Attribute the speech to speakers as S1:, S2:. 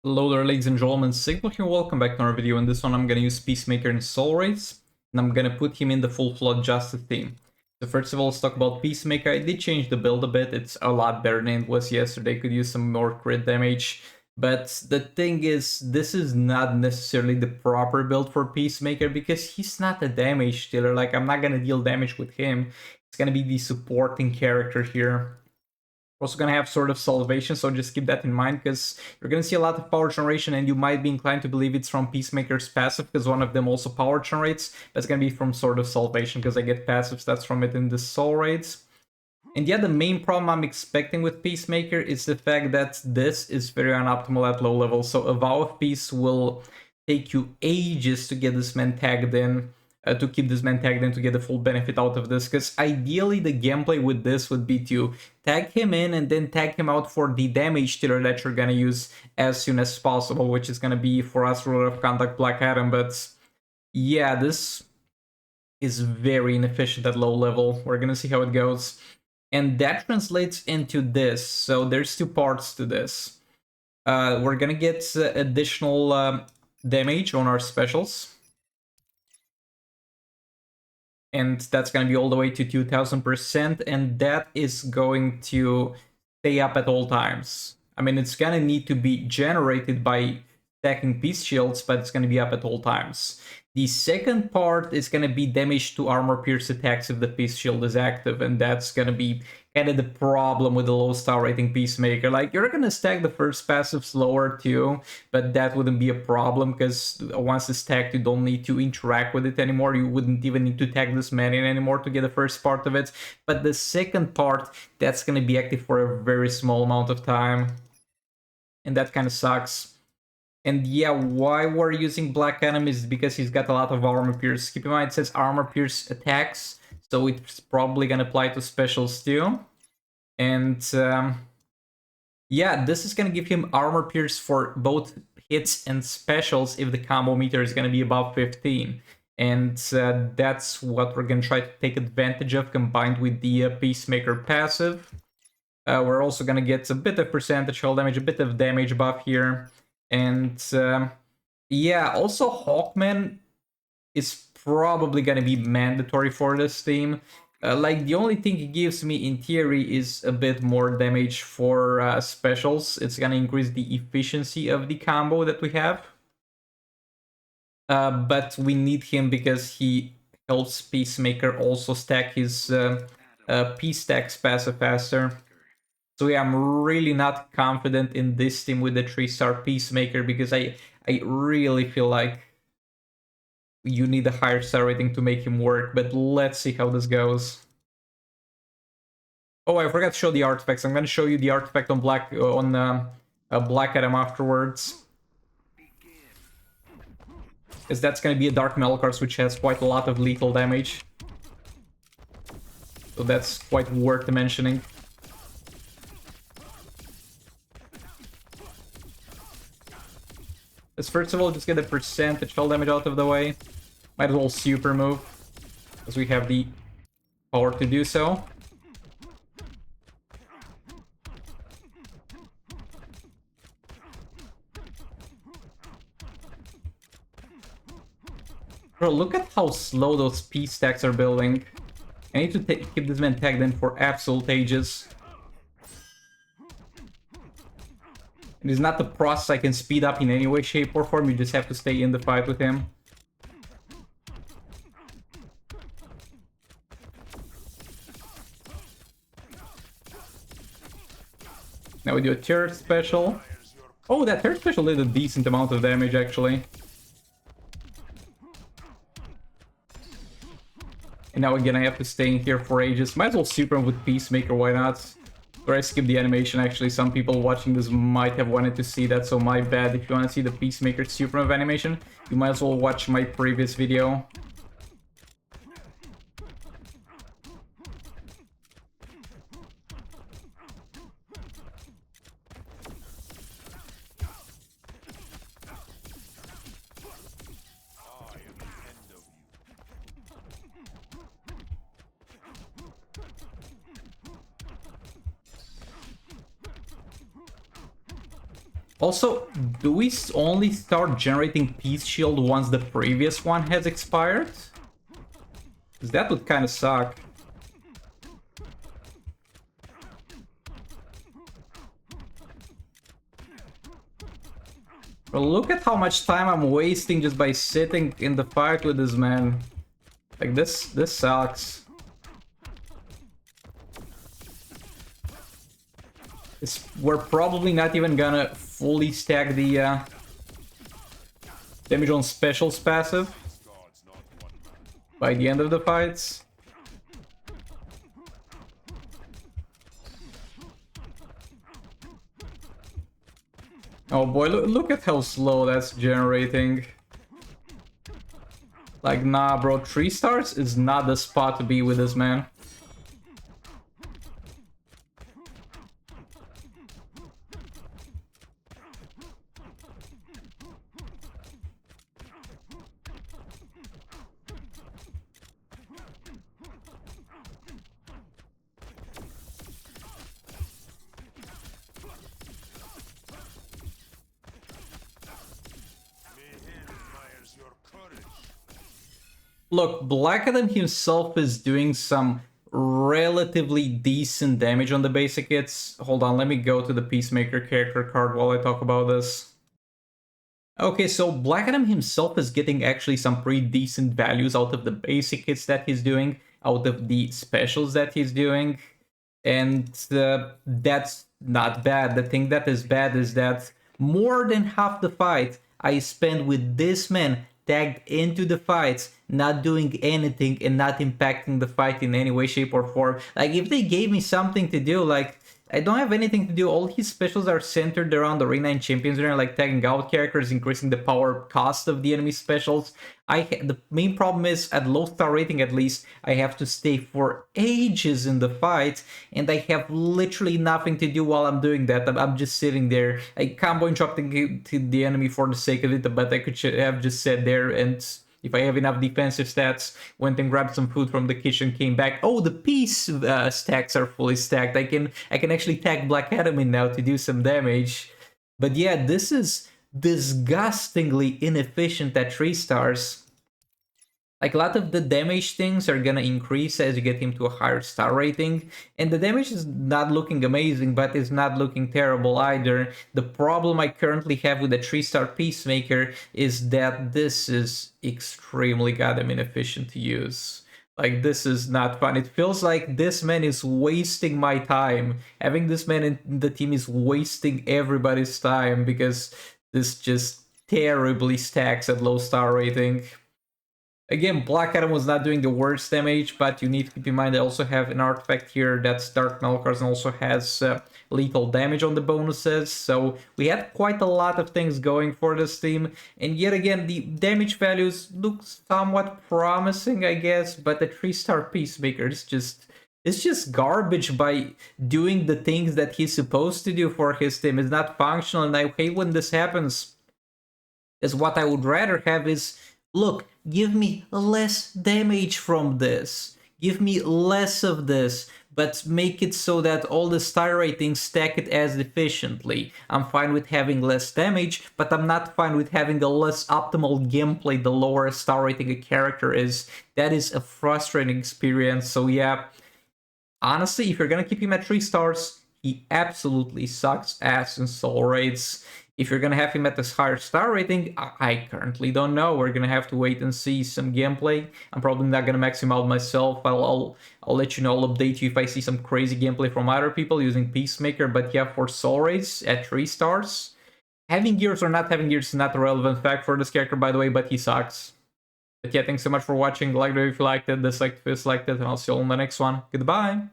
S1: Hello there, ladies and gentlemen, Sigma here, welcome back to our video. In this one I'm gonna use Peacemaker in Soul Race, and I'm gonna put him in the full Flawed Justice team. So first of all, let's talk about Peacemaker. I did change the build a bit, it's a lot better than it was yesterday, could use some more crit damage. But the thing is, this is not necessarily the proper build for Peacemaker, because he's not a damage dealer. Like, I'm not gonna deal damage with him, it's gonna be the supporting character here. We're also going to have Sword of Salvation, so just keep that in mind, because you're going to see a lot of power generation, and you might be inclined to believe it's from Peacemaker's passive, because one of them also power generates, but it's going to be from Sword of Salvation, because I get passive stats from it in the Soul Raids. And yeah, the main problem I'm expecting with Peacemaker is the fact that this is very unoptimal at low level, so a Vow of Peace will take you ages to get this man tagged in. To keep this man tagged in to get the full benefit out of this, because ideally the gameplay with this would be to tag him in and then tag him out for the damage dealer that you're gonna use as soon as possible, which is gonna be for us Ruler of Conduct Black Adam. But yeah, this is very inefficient at low level. We're gonna see how it goes, and that translates into this. So there's two parts to this. We're gonna get additional damage on our specials, and that's going to be all the way to 2000%, and that is going to stay up at all times. I mean, it's going to need to be generated by stacking peace shields, but it's going to be up at all times. The second part is going to be damage to armor pierce attacks if the peace shield is active, and that's going to be kind of the problem with the low star rating Peacemaker. Like, you're going to stack the first passive slower too, but that wouldn't be a problem, because once it's tagged, you don't need to interact with it anymore. You wouldn't even need to tag this man in anymore to get the first part of it. But the second part, that's going to be active for a very small amount of time, and that kind of sucks. And yeah, why we're using Black Adam is because he's got a lot of armor pierce. Keep in mind, it says armor pierce attacks, so it's probably gonna apply to specials too. And yeah, this is gonna give him armor pierce for both hits and specials if the combo meter is gonna be above 15. And that's what we're gonna try to take advantage of, combined with the Peacemaker passive. We're also gonna get a bit of percentage hull damage, a bit of damage buff here. And yeah, also Hawkman is probably gonna be mandatory for this team. Like, the only thing it gives me in theory is a bit more damage for specials. It's gonna increase the efficiency of the combo that we have. But we need him because he helps Peacemaker also stack his Peace stacks passive faster. So yeah, I'm really not confident in this team with the 3-star Peacemaker, because I really feel like you need a higher star rating to make him work, but let's see how this goes. Oh, I forgot to show the artifacts. I'm going to show you the artifact on Black Adam afterwards, because that's going to be a Dark Melkars, which has quite a lot of lethal damage. So that's quite worth mentioning. Let's first of all just get the percentage hull damage out of the way. Might as well super move, because we have the power to do so. Bro, look at how slow those P stacks are building. I need to keep this man tagged in for absolute ages. It is not the process I can speed up in any way, shape, or form. You just have to stay in the fight with him. Now we do a third special. Oh, that third special did a decent amount of damage, actually. And now again, I have to stay in here for ages. Might as well super him with Peacemaker, why not? Or I skipped the animation, actually. Some people watching this might have wanted to see that, so my bad. If you want to see the Peacemaker super move animation, you might as well watch my previous video. Also, do we only start generating Peace Shield once the previous one has expired? Because that would kind of suck. But look at how much time I'm wasting just by sitting in the fight with this man. Like, this sucks. We're probably not even gonna fully stack the damage on specials passive by the end of the fights. Oh boy, look at how slow that's generating. Like, nah, bro, 3 stars is not the spot to be with this man. Look, Black Adam himself is doing some relatively decent damage on the basic hits. Hold on, let me go to the Peacemaker character card while I talk about this. Okay, so Black Adam himself is getting actually some pretty decent values out of the basic hits that he's doing, out of the specials that he's doing, and that's not bad. The thing that is bad is that more than half the fight I spend with this man tagged into the fights, not doing anything and not impacting the fight in any way, shape, or form. Like, if they gave me something to do, like, I don't have anything to do. All his specials are centered around Arena and Champions Arena, like tagging out characters, increasing the power cost of the enemy specials. The main problem is, at low star rating at least, I have to stay for ages in the fight, and I have literally nothing to do while I'm doing that. I'm just sitting there, like, combo interrupting to the enemy for the sake of it, but I could have just sat there and... if I have enough defensive stats, went and grabbed some food from the kitchen, came back. Oh, the peace stacks are fully stacked. I can actually tag Black Adam in now to do some damage. But yeah, this is disgustingly inefficient at 3 stars. Like, a lot of the damage things are gonna increase as you get him to a higher star rating, and the damage is not looking amazing, but it's not looking terrible either. The problem I currently have with the 3-star Peacemaker is that this is extremely goddamn inefficient to use. Like, this is not fun. It feels like this man is wasting my time. Having this man in the team is wasting everybody's time, because this just terribly stacks at low star rating. Again, Black Adam was not doing the worst damage, but you need to keep in mind I also have an artifact here that's Dark Malcars and also has lethal damage on the bonuses, so we had quite a lot of things going for this team, and yet again, the damage values look somewhat promising, I guess, but the 3-star Peacemaker is just garbage by doing the things that he's supposed to do for his team. It's not functional, and I hate when this happens. Is what I would rather have is, look, give me less damage from this. Give me less of this, but make it so that all the star ratings stack it as efficiently. I'm fine with having less damage, but I'm not fine with having a less optimal gameplay the lower star rating a character is. That is a frustrating experience, so yeah. Honestly, if you're gonna keep him at 3 stars, he absolutely sucks ass in soul rates. If you're gonna have him at this higher star rating, I currently don't know. We're gonna have to wait and see some gameplay. I'm probably not gonna max him out myself. I'll let you know. I'll update you if I see some crazy gameplay from other people using Peacemaker. But yeah, for soul rates at 3 stars, having gears or not having gears is not a relevant fact for this character, by the way. But he sucks. But yeah, thanks so much for watching. Like the video if you liked it, dislike if you disliked it, and I'll see you all in the next one. Goodbye.